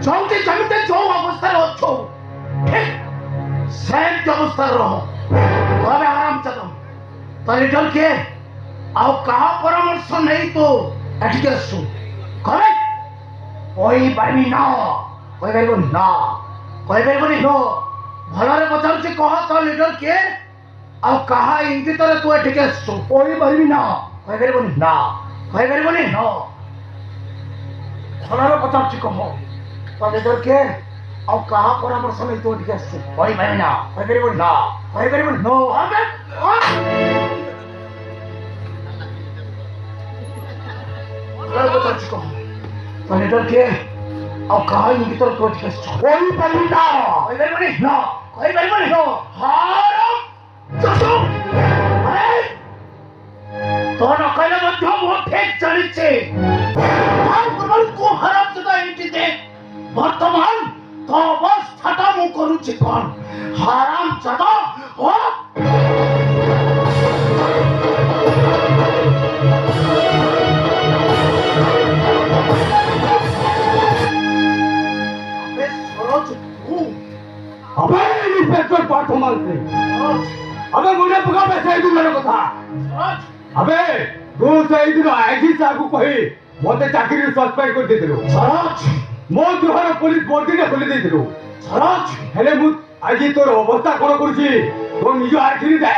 ଯୋଉଠି ଯେମିତି ଯୋଉ ଅବସ୍ଥାରେ ଅଛୁ ଠିକ ସେମିତି ଅବସ୍ଥାରେ ରହ। କହିବେ ଆରାମଚାଦ ତ ଲିଡର କିଏ ଆଉ କାହା ପରାମର୍ଶ ନେଇ ତୁ ଏଠିକି ଆସୁ କହିବେ କହିପାରିବି ନା କହିପାରିବନି ନା କହିପାରିବନି ନ ଭଲରେ ପଚାରୁଛି କହ ତ ଲିଡର କିଏ ଆଉ କାହା ଇଙ୍ଗିତରେ ତୁ ଏଠିକି ଆସୁ କହିପାରିବି ନା କହିପାରିବନି ନା କହିପାରିବନି ନ ଭଲରେ ପଚାରୁଛି କହ ତ ଲିଡର କିଏ ଆଉ କାହା ପରାମର୍ଶ ନେଇ ତୁ ଏଠିକି ଆସୁ କହିପାରିବି ନା କହିପାରିବନି ନା କହିପାରିବନି ନ ପଚାରୁଛି କହ ତ ଲିଡର କିଏ ଆଉ କାହା ଇଙ୍ଗିତରେ ତୁ ଏଠିକି ଆସୁ କହିପାରିବି ନା କହିପାରିବନି ନା କହିପାରିବନି ନ तो न कहले मध्य वो ठीक चलिছে আর পূর্বল কো হারাম জদা এটিতে বর্তমান তো অবস্থাটা মু করুছি কোন হারাম জদা ও अबे सरोज तू अबे इंस्पेक्टर पाठमाल से अबे मुझे पका पैसे तू मेरे को था सरोज अबे तू सही दिन आईजी साहब को कही मते चाकरी सस्पेंड कर देथिलु सरोज मो दुहर पुलिस बोर्डी ने खोली देथिलु सरोज हेले मु आजी तोर अवस्था कोन करछि तो निज आखिरी दे